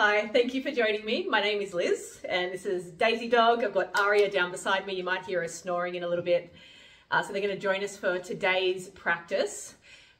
Hi, thank you for joining me. My name is Liz and this is Daisy Dog. I've got Aria down beside me. You might hear her snoring in a little bit. So they're going to join us for today's practice.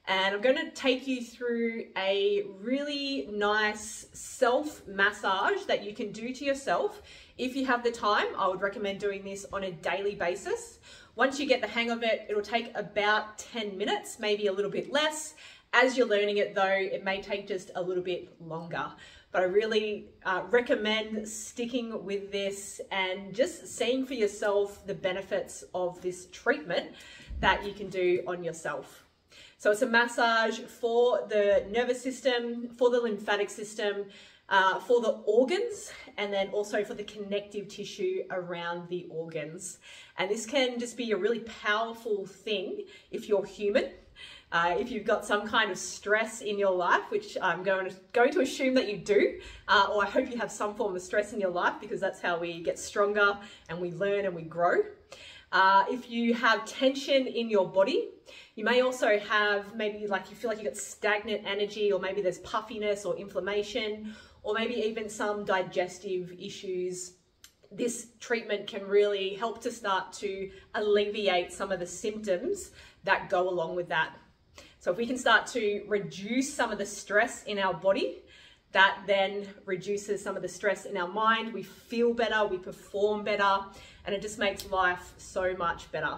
And I'm going to take you through a really nice self-massage that you can do to yourself. If you have the time, I would recommend doing this on a daily basis. Once you get the hang of it, it'll take about 10 minutes, maybe a little bit less. As you're learning it though, it may take just a little bit longer. But I really recommend sticking with this and just seeing for yourself the benefits of this treatment that you can do on yourself. So it's a massage for the nervous system, for the lymphatic system, for the organs, and then also for the connective tissue around the organs. And this can just be a really powerful thing if you're human. If you've got some kind of stress in your life, which I'm going to assume that you do, or I hope you have some form of stress in your life, because that's how we get stronger and we learn and we grow. If you have tension in your body, you may also have maybe like you feel like you've got stagnant energy, or maybe there's puffiness or inflammation, or maybe even some digestive issues. This treatment can really help to start to alleviate some of the symptoms that go along with that. So if we can start to reduce some of the stress in our body, that then reduces some of the stress in our mind. We feel better, we perform better, and it just makes life so much better.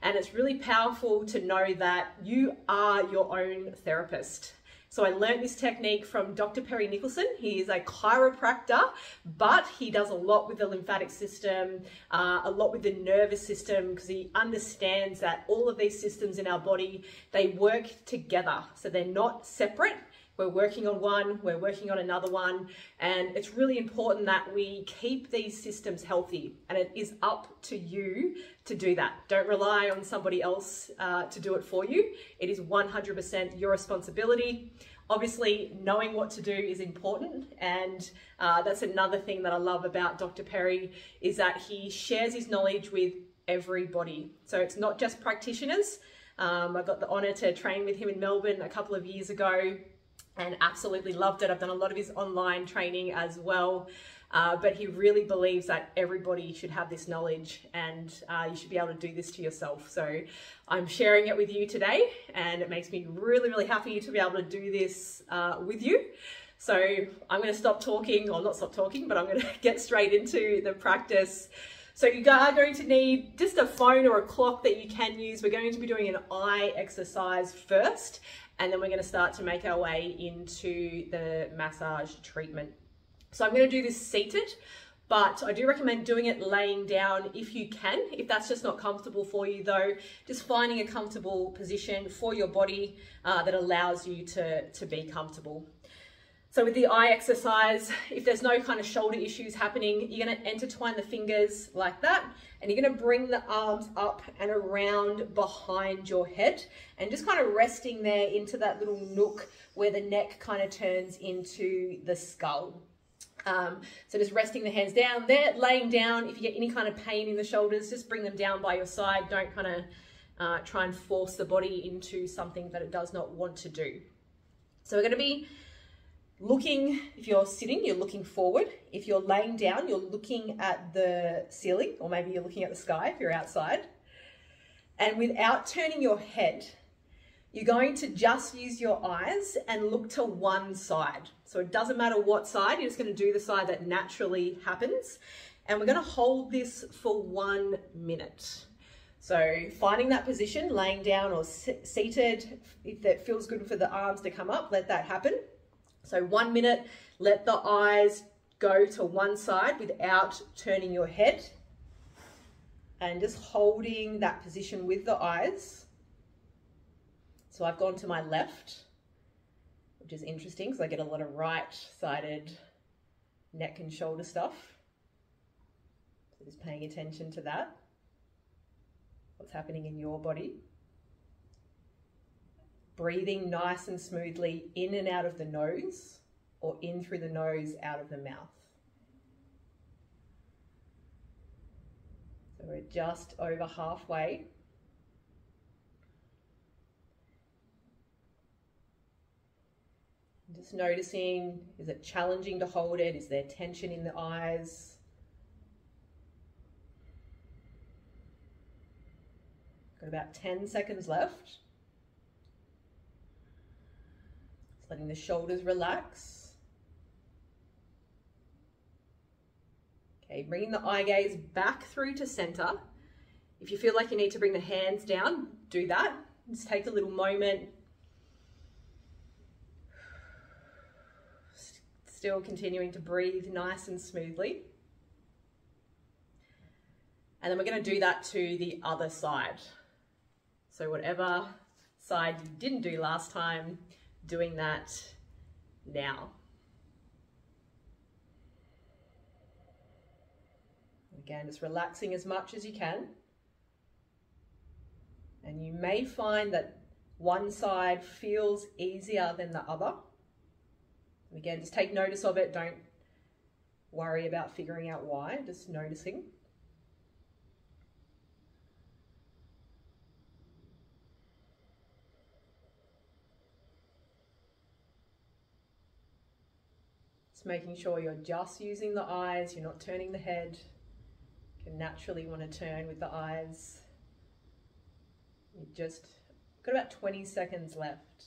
And it's really powerful to know that you are your own therapist. So I learned this technique from Dr. Perry Nicholson. He is a chiropractor, but he does a lot with the lymphatic system, a lot with the nervous system, because he understands that all of these systems in our body, they work together. So they're not separate. We're working on one, we're working on another one, and it's really important that we keep these systems healthy, and it is up to you to do that. Don't rely on somebody else to do it for you. It is 100% your responsibility. Obviously, knowing what to do is important, and that's another thing that I love about Dr. Perry, is that he shares his knowledge with everybody. So it's not just practitioners. I got the honor to train with him in Melbourne a couple of years ago, and absolutely loved it. I've done a lot of his online training as well, but he really believes that everybody should have this knowledge, and you should be able to do this to yourself. So I'm sharing it with you today, and it makes me really, really happy to be able to do this with you. So I'm going to stop talking, or not stop talking, but I'm going to get straight into the practice. So you are going to need just a phone or a clock that you can use. We're going to be doing an eye exercise first, and then we're going to start to make our way into the massage treatment. So I'm going to do this seated, but I do recommend doing it laying down if you can. If that's just not comfortable for you though, just finding a comfortable position for your body that allows you to be comfortable. So with the eye exercise, if there's no kind of shoulder issues happening, you're going to intertwine the fingers like that, and you're going to bring the arms up and around behind your head, and just kind of resting there into that little nook where the neck kind of turns into the skull. So just resting the hands down there, laying down. If you get any kind of pain in the shoulders, just bring them down by your side. Don't kind of try and force the body into something that it does not want to do. So we're going to be looking, if you're sitting, you're looking forward. If you're laying down, you're looking at the ceiling, or maybe you're looking at the sky if you're outside. And without turning your head, you're going to just use your eyes and look to one side. So it doesn't matter what side, you're just going to do the side that naturally happens. And we're going to hold this for 1 minute. So finding that position, laying down or seated, if that feels good for the arms to come up, let that happen. So 1 minute, let the eyes go to one side without turning your head, and just holding that position with the eyes. So I've gone to my left, which is interesting because I get a lot of right-sided neck and shoulder stuff. So just paying attention to that, what's happening in your body. Breathing nice and smoothly in and out of the nose, or in through the nose, out of the mouth. So we're just over halfway. Just noticing, is it challenging to hold it? Is there tension in the eyes? Got about 10 seconds left. Just letting the shoulders relax. Okay, bringing the eye gaze back through to center. If you feel like you need to bring the hands down, do that. Just take a little moment. Still continuing to breathe nice and smoothly. And then we're going to do that to the other side. So whatever side you didn't do last time, doing that now. Again, just relaxing as much as you can. And you may find that one side feels easier than the other. And again, just take notice of it. Don't worry about figuring out why, just noticing. Just making sure you're just using the eyes, you're not turning the head. You can naturally want to turn with the eyes. You just got about 20 seconds left.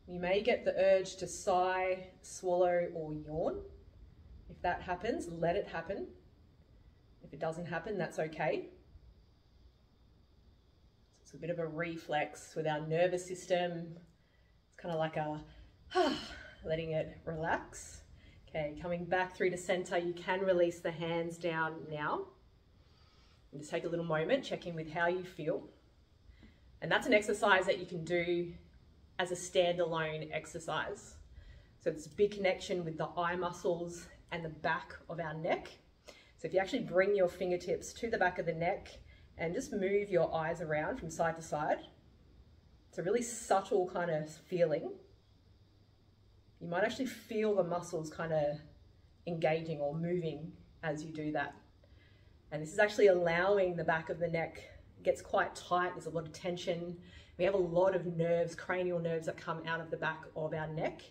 You may get the urge to sigh, swallow, or yawn. If that happens, let it happen. If it doesn't happen, that's okay. So it's a bit of a reflex with our nervous system. It's kind of like a letting it relax. Okay, coming back through to center, you can release the hands down now. And just take a little moment, check in with how you feel. And that's an exercise that you can do as a standalone exercise. So it's a big connection with the eye muscles and the back of our neck. So if you actually bring your fingertips to the back of the neck and just move your eyes around from side to side, it's a really subtle kind of feeling. You might actually feel the muscles kind of engaging or moving as you do that. And this is actually allowing the back of the neck, it gets quite tight, there's a lot of tension. We have a lot of nerves, cranial nerves that come out of the back of our neck.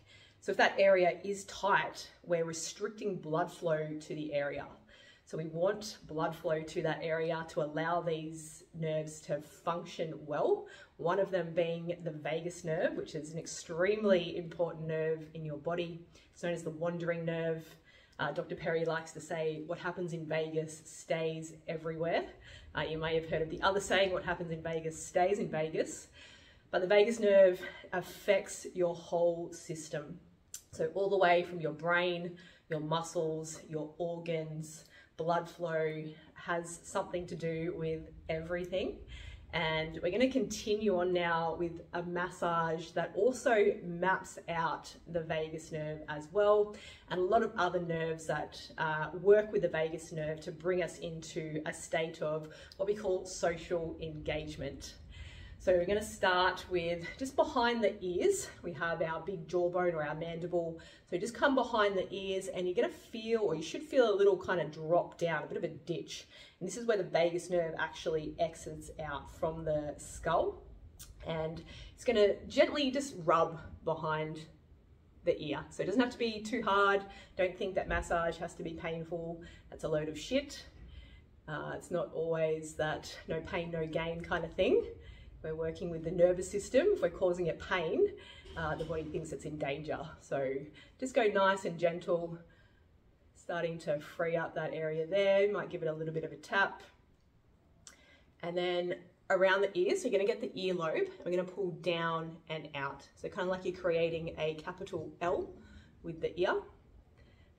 So if that area is tight, we're restricting blood flow to the area. So we want blood flow to that area to allow these nerves to function well. One of them being the vagus nerve, which is an extremely important nerve in your body. It's known as the wandering nerve. Dr. Perry likes to say, what happens in Vegas stays everywhere. You may have heard of the other saying, what happens in Vegas stays in Vegas. But the vagus nerve affects your whole system. So all the way from your brain, your muscles, your organs, blood flow has something to do with everything. And we're going to continue on now with a massage that also maps out the vagus nerve as well, and a lot of other nerves that work with the vagus nerve to bring us into a state of what we call social engagement. So we're going to start with just behind the ears. We have our big jawbone or our mandible. So just come behind the ears and you're going to feel, or you should feel a little kind of drop down, a bit of a ditch. And this is where the vagus nerve actually exits out from the skull. And it's going to gently just rub behind the ear. So it doesn't have to be too hard. Don't think that massage has to be painful. That's a load of shit. It's not always that no pain, no gain kind of thing. We're working with the nervous system. If we're causing it pain, the body thinks it's in danger. So just go nice and gentle, starting to free up that area there. You might give it a little bit of a tap. And then around the ears, so you're gonna get the earlobe. We're gonna pull down and out. So kind of like you're creating a capital L with the ear.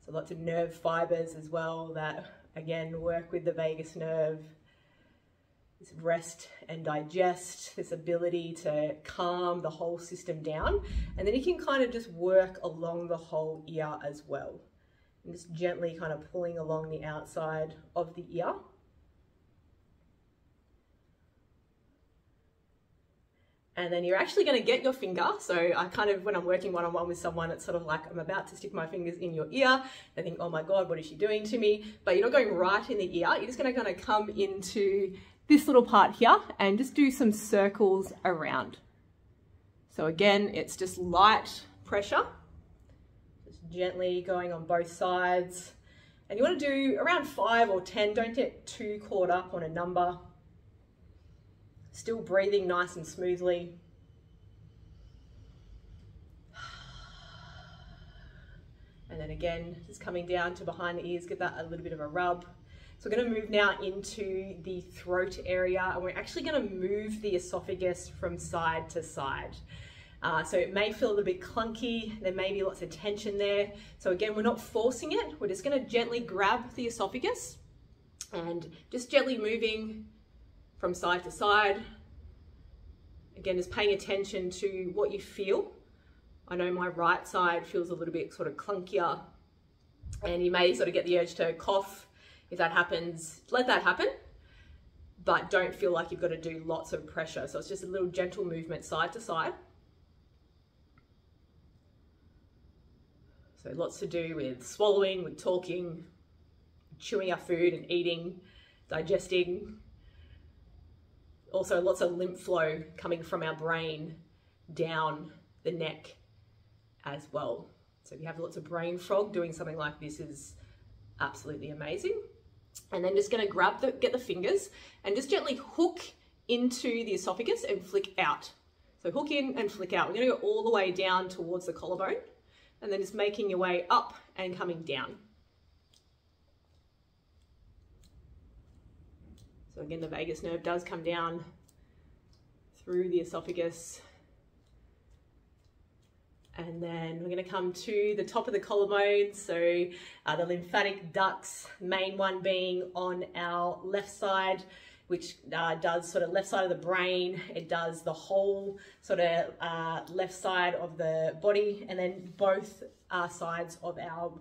So lots of nerve fibers as well that, again, work with the vagus nerve. This rest and digest, this ability to calm the whole system down. And then you can kind of just work along the whole ear as well. And just gently kind of pulling along the outside of the ear. And then you're actually going to get your finger. So I kind of, when I'm working one-on-one with someone, it's sort of like I'm about to stick my fingers in your ear. They think, oh my God, what is she doing to me? But you're not going right in the ear. You're just going to kind of come into this little part here and just do some circles around. So again, it's just light pressure, just gently going on both sides. And you want to do around 5 or 10, don't get too caught up on a number. Still breathing nice and smoothly. And then again, just coming down to behind the ears, give that a little bit of a rub. So we're going to move now into the throat area, and we're actually going to move the esophagus from side to side. So it may feel a little bit clunky, there may be lots of tension there. So again, we're not forcing it, we're just going to gently grab the esophagus and just gently moving from side to side. Again, just paying attention to what you feel. I know my right side feels a little bit sort of clunkier, and you may sort of get the urge to cough. If that happens, let that happen, but don't feel like you've got to do lots of pressure. So it's just a little gentle movement side to side. So lots to do with swallowing, with talking, chewing our food and eating, digesting. Also lots of lymph flow coming from our brain down the neck as well. So if you have lots of brain fog, doing something like this is absolutely amazing. And then just going to get the fingers and just gently hook into the esophagus and flick out. So hook in and flick out. We're going to go all the way down towards the collarbone, and then just making your way up and coming down. So again, the vagus nerve does come down through the esophagus. And then we're going to come to the top of the collarbone. So the lymphatic ducts, main one being on our left side, which does sort of left side of the brain. It does the whole sort of left side of the body, and then both sides of our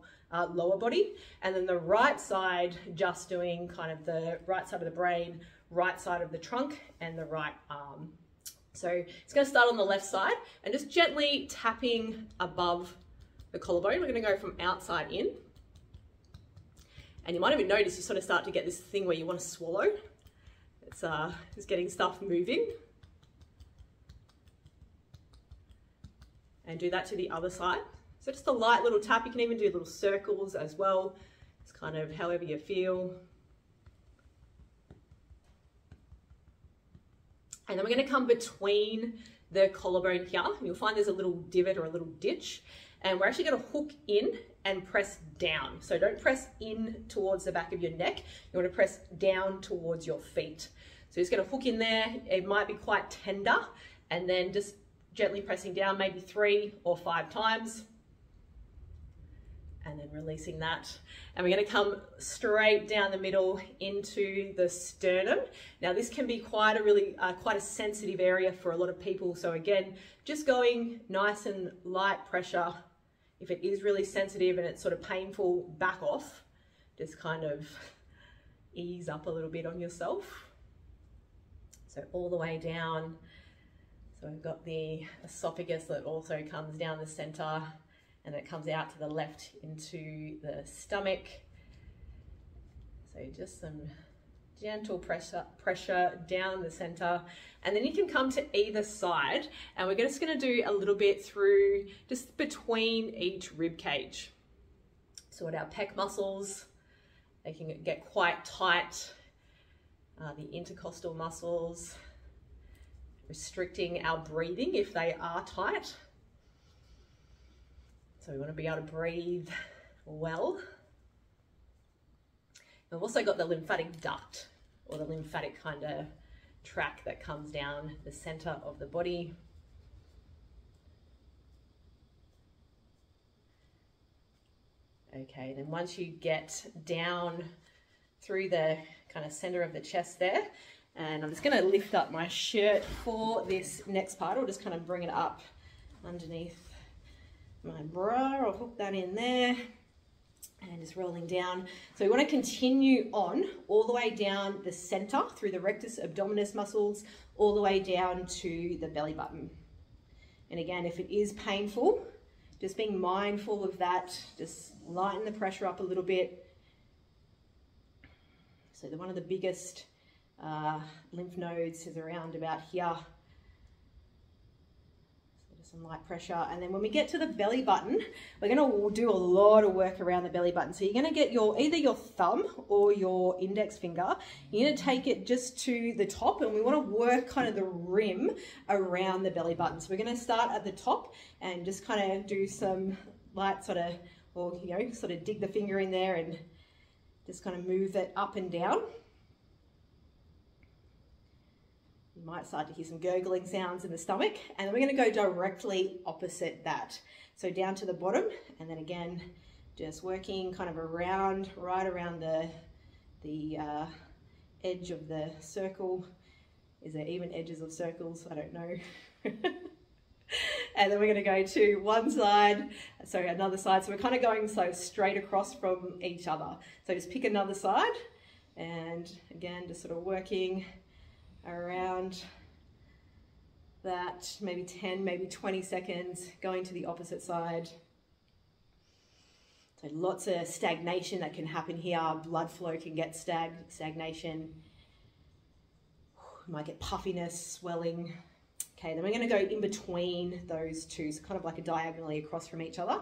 lower body. And then the right side just doing kind of the right side of the brain, right side of the trunk, and the right arm. So it's going to start on the left side and just gently tapping above the collarbone. We're going to go from outside in. And you might even notice you sort of start to get this thing where you want to swallow. It's just getting stuff moving. And do that to the other side. So just a light little tap. You can even do little circles as well. It's kind of however you feel. And then we're going to come between the collarbone here. You'll find there's a little divot or a little ditch. And we're actually going to hook in and press down. So don't press in towards the back of your neck. You want to press down towards your feet. So you're just going to hook in there. It might be quite tender. And then just gently pressing down, maybe 3 or 5 times. And then releasing that. And we're going to come straight down the middle into the sternum. Now this can be quite a sensitive area for a lot of people. So again, just going nice and light pressure. If it is really sensitive and it's sort of painful, back off. Just kind of ease up a little bit on yourself. So all the way down. So we've got the esophagus that also comes down the center, and it comes out to the left into the stomach. So just some gentle pressure down the center. And then you can come to either side, and we're just going to do a little bit through just between each rib cage. So at our pec muscles, they can get quite tight. The intercostal muscles, restricting our breathing if they are tight. So we want to be able to breathe well. We've also got the lymphatic duct, or the lymphatic kind of tract that comes down the center of the body. Okay, then once you get down through the kind of center of the chest there, and I'm just going to lift up my shirt for this next part. I'll just kind of bring it up underneath my bra. I'll hook that in there and just rolling down. So we want to continue on all the way down the center through the rectus abdominis muscles, all the way down to the belly button. And again, if it is painful, just being mindful of that, just lighten the pressure up a little bit. So one of the biggest lymph nodes is around about here. some light pressure. And then when we get to the belly button, we're going to do a lot of work around the belly button. So you're going to get either your thumb or your index finger. You're going to take it just to the top, and we want to work kind of the rim around the belly button. So we're going to start at the top and just kind of do some light sort of, or sort of dig the finger in there and just kind of move it up and down. You might start to hear some gurgling sounds in the stomach, and then we're going to go directly opposite that. So down to the bottom, and then again, just working kind of around, right around the edge of the circle. Is there even edges of circles? I don't know. And then we're going to go to one side, so another side. So we're kind of going so straight across from each other. So just pick another side, and again, just sort of working around that, maybe 10, maybe 20 seconds, going to the opposite side. So lots of stagnation that can happen here. Blood flow can get stagnation. You might get puffiness, swelling. Okay, then we're going to go in between those two, so kind of like a diagonally across from each other.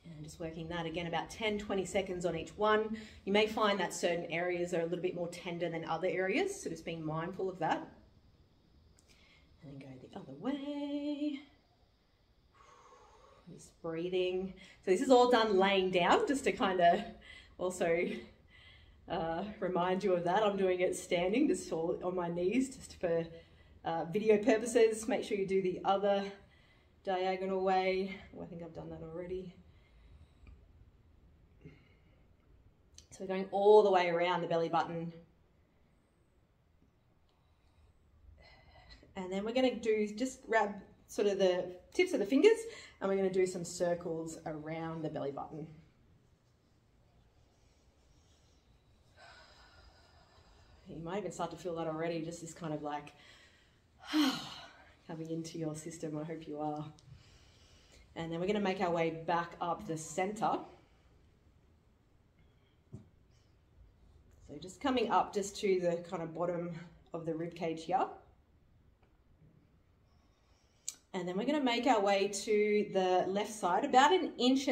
And just working that again, about 10, 20 seconds on each one. You may find that certain areas are a little bit more tender than other areas, so just being mindful of that. And then go the other way. Just breathing. So this is all done laying down, just to kind of also remind you of that. I'm doing it standing, just on my knees, just for video purposes. Make sure you do the other diagonal way. Oh, I think I've done that already. So we're going all the way around the belly button. And then we're going to do, just grab sort of the tips of the fingers, and we're going to do some circles around the belly button. You might even start to feel that already, just this kind of like coming into your system. I hope you are. And then we're going to make our way back up the center. So just coming up just to the kind of bottom of the rib cage here. And then we're going to make our way to the left side, about 1.5 inches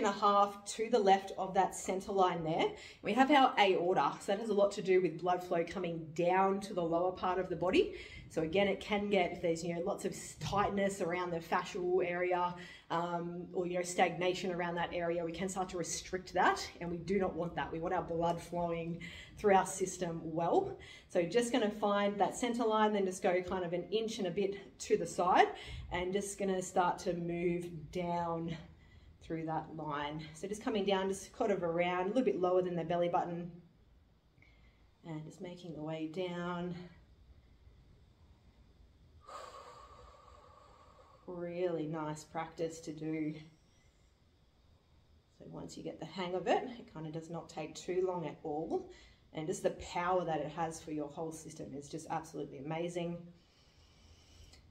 to the left of that center line there. We have our aorta, so that has a lot to do with blood flow coming down to the lower part of the body. So again, it can get, if there's lots of tightness around the fascial area, or stagnation around that area, we can start to restrict that, and we do not want that. We want our blood flowing through our system well. So just going to find that center line, then just go kind of 1 inch and a bit to the side, and just going to start to move down through that line. So just coming down, just kind of around, a little bit lower than the belly button, and just making the way down. Really nice practice to do. So once you get the hang of it, it kind of does not take too long at all. And just the power that it has for your whole system is just absolutely amazing.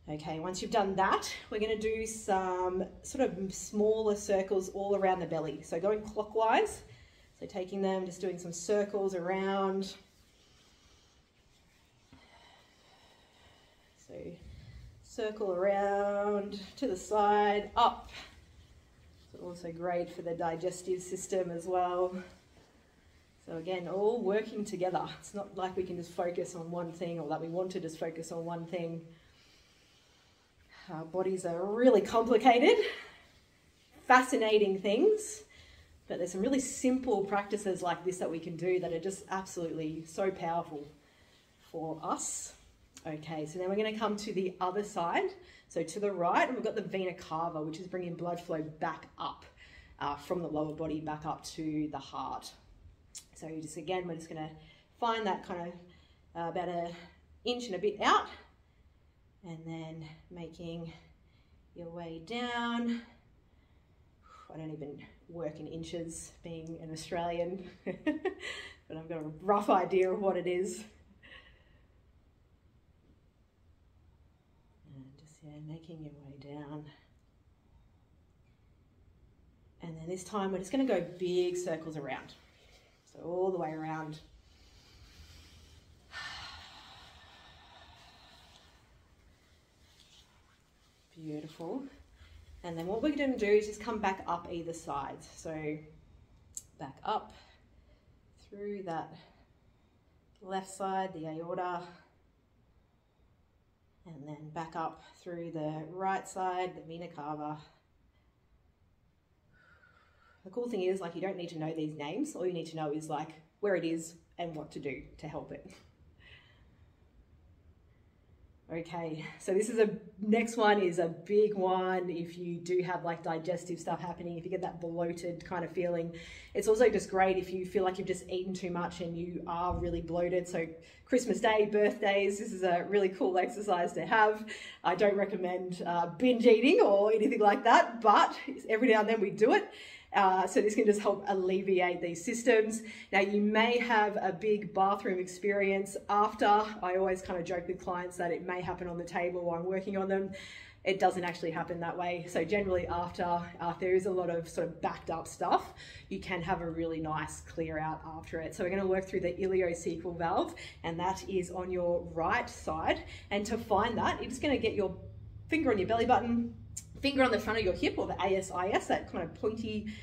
Okay, once you've done that, we're going to do some sort of smaller circles all around the belly. So going clockwise, so taking them, just doing some circles around. So circle around to the side, up. So also great for the digestive system as well. So again, all working together. It's not like we can just focus on one thing, or that we want to just focus on one thing. Our bodies are really complicated, fascinating things, but there's some really simple practices like this that we can do that are just absolutely so powerful for us. Okay, so then we're going to come to the other side. So to the right, and we've got the vena cava, which is bringing blood flow back up from the lower body back up to the heart. So you just, again, we're just going to find that kind of about 1 inch and a bit out, and then making your way down. I don't even work in inches, being an Australian, but I've got a rough idea of what it is. Making your way down. And then this time we're just going to go big circles around. So all the way around. Beautiful. And then what we're going to do is just come back up either side. So back up through that left side, the aorta, and then back up through the right side, the vena cava. The cool thing is, like, you don't need to know these names. All you need to know is like where it is and what to do to help it. Okay, so this is next one is a big one if you do have like digestive stuff happening, if you get that bloated kind of feeling. It's also just great if you feel like you've just eaten too much and you are really bloated. So Christmas Day, birthdays, this is a really cool exercise to have. I don't recommend binge eating or anything like that, but every now and then we do it. So this can just help alleviate these systems. Now, you may have a big bathroom experience after. I always kind of joke with clients that it may happen on the table while I'm working on them. It doesn't actually happen that way. So generally after there is a lot of sort of backed up stuff, you can have a really nice clear out after it. So we're going to work through the ileocecal valve, and that is on your right side. And to find that, you're just going to get your finger on your belly button, finger on the front of your hip, or the ASIS, that kind of pointy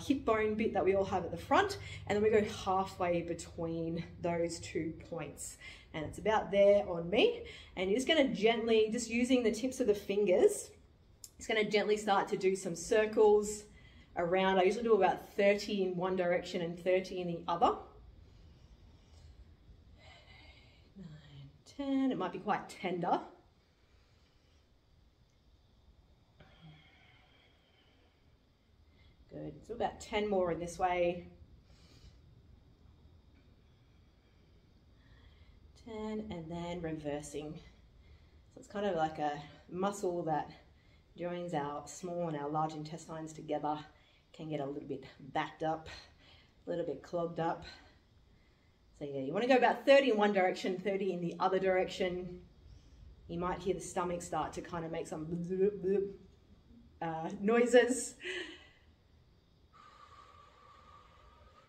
hip bone bit that we all have at the front, and then we go halfway between those 2 points, and it's about there on me. And you're just going to gently, just using the tips of the fingers, it's going to gently start to do some circles around. I usually do about 30 in one direction and 30 in the other. 9, 10, it might be quite tender. Good. So about 10 more in this way. 10, and then reversing. So it's kind of like a muscle that joins our small and our large intestines together. Can get a little bit backed up, a little bit clogged up. So yeah, you want to go about 30 in one direction, 30 in the other direction. You might hear the stomach start to kind of make some noises.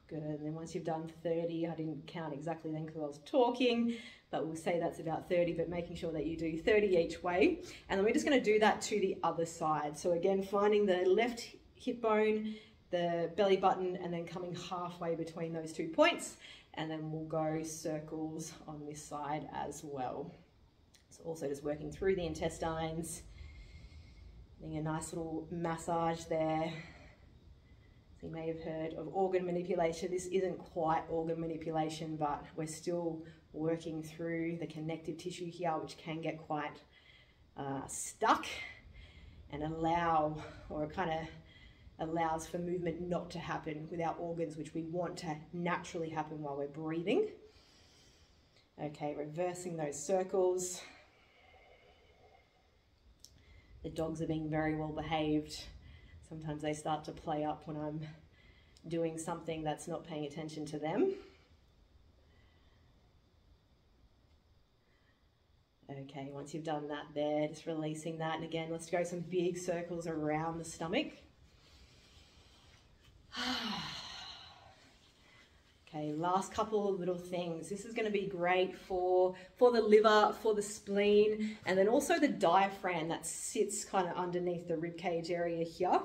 Good, and then once you've done 30, I didn't count exactly then because I was talking, but we'll say that's about 30, but making sure that you do 30 each way. And then we're just going to do that to the other side. So again, finding the left hip bone, the belly button, and then coming halfway between those 2 points. And then we'll go circles on this side as well. So also just working through the intestines, getting a nice little massage there. So you may have heard of organ manipulation. This isn't quite organ manipulation, but we're still working through the connective tissue here, which can get quite stuck and allows for movement not to happen with our organs, which we want to naturally happen while we're breathing. Okay, reversing those circles. The dogs are being very well behaved. Sometimes they start to play up when I'm doing something that's not paying attention to them. Okay, once you've done that there, just releasing that. And again, let's go some big circles around the stomach. Okay, last couple of little things. This is going to be great for the liver, for the spleen, and then also the diaphragm that sits kind of underneath the rib cage area here.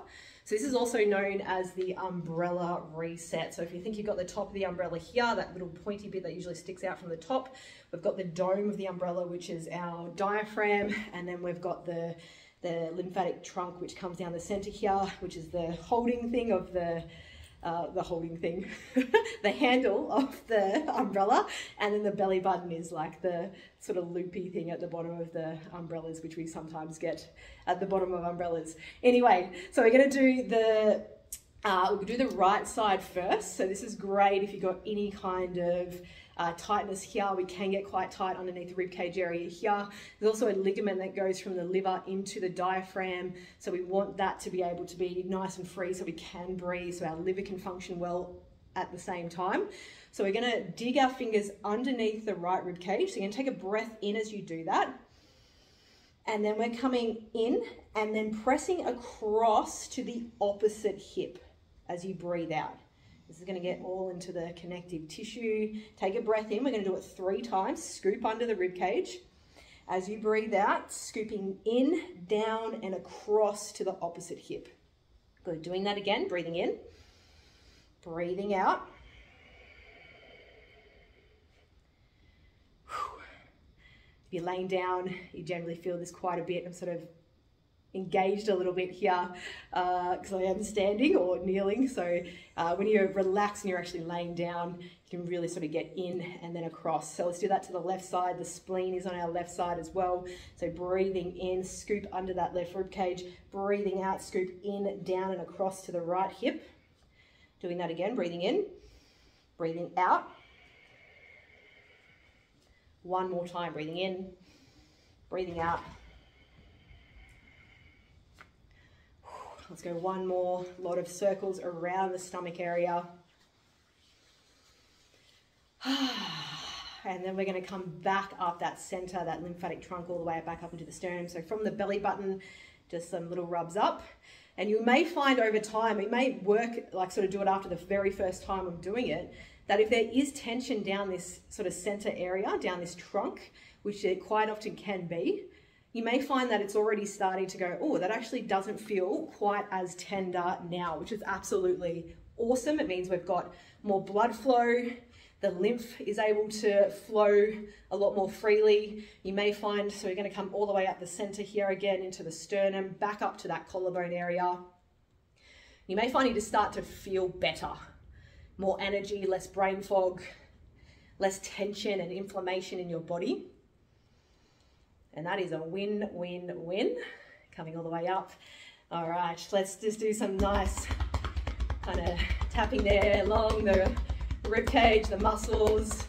So this is also known as the umbrella reset. So if you think you've got the top of the umbrella here, that little pointy bit that usually sticks out from the top, we've got the dome of the umbrella, which is our diaphragm, and then we've got the lymphatic trunk, which comes down the center here, which is the holding thing of the handle of the umbrella, and then the belly button is like the sort of loopy thing at the bottom of the umbrellas, which we sometimes get at the bottom of umbrellas. Anyway, so we're going to do we'll do the right side first. So this is great if you've got any kind of tightness here. We can get quite tight underneath the ribcage area here. There's also a ligament that goes from the liver into the diaphragm, so we want that to be able to be nice and free so we can breathe, so our liver can function well at the same time. So we're going to dig our fingers underneath the right ribcage. So you're going to take a breath in as you do that, and then we're coming in and then pressing across to the opposite hip as you breathe out. This is going to get all into the connective tissue. Take a breath in. We're going to do it 3 times. Scoop under the rib cage. As you breathe out, scooping in, down, and across to the opposite hip. Good, doing that again, breathing in, breathing out. If you're laying down, you generally feel this quite a bit. I'm sort of engaged a little bit here because I am standing or kneeling. So when you're relaxed and you're actually laying down, you can really sort of get in and then across. So let's do that to the left side. The spleen is on our left side as well. So breathing in, scoop under that left rib cage. Breathing out, scoop in, down and across to the right hip. Doing that again, breathing in, breathing out. One more time, breathing in, breathing out. Let's go one more, a lot of circles around the stomach area. And then we're going to come back up that center, that lymphatic trunk, all the way back up into the sternum. So from the belly button, just some little rubs up. And you may find over time, it may work, like sort of do it after the very first time of doing it, that if there is tension down this sort of center area, down this trunk, which it quite often can be, you may find that it's already starting to go, oh, that actually doesn't feel quite as tender now, which is absolutely awesome. It means we've got more blood flow. The lymph is able to flow a lot more freely. You may find, so we're going to come all the way up the center here again into the sternum, back up to that collarbone area. You may find you just start to feel better. More energy, less brain fog, less tension and inflammation in your body. And that is a win, win, win. Coming all the way up. All right, let's just do some nice kind of tapping there along the rib cage, the muscles.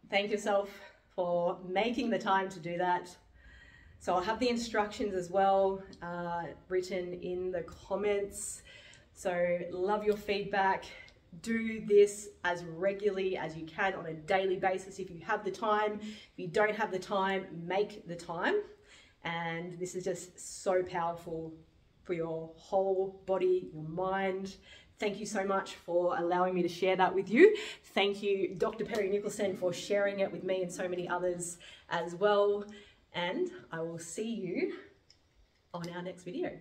Thank yourself for making the time to do that. So I'll have the instructions as well written in the comments. So love your feedback. Do this as regularly as you can on a daily basis if you have the time. If you don't have the time, make the time. And this is just so powerful for your whole body, your mind. Thank you so much for allowing me to share that with you. Thank you, Dr. Perry Nicholson, for sharing it with me and so many others as well. And I will see you on our next video.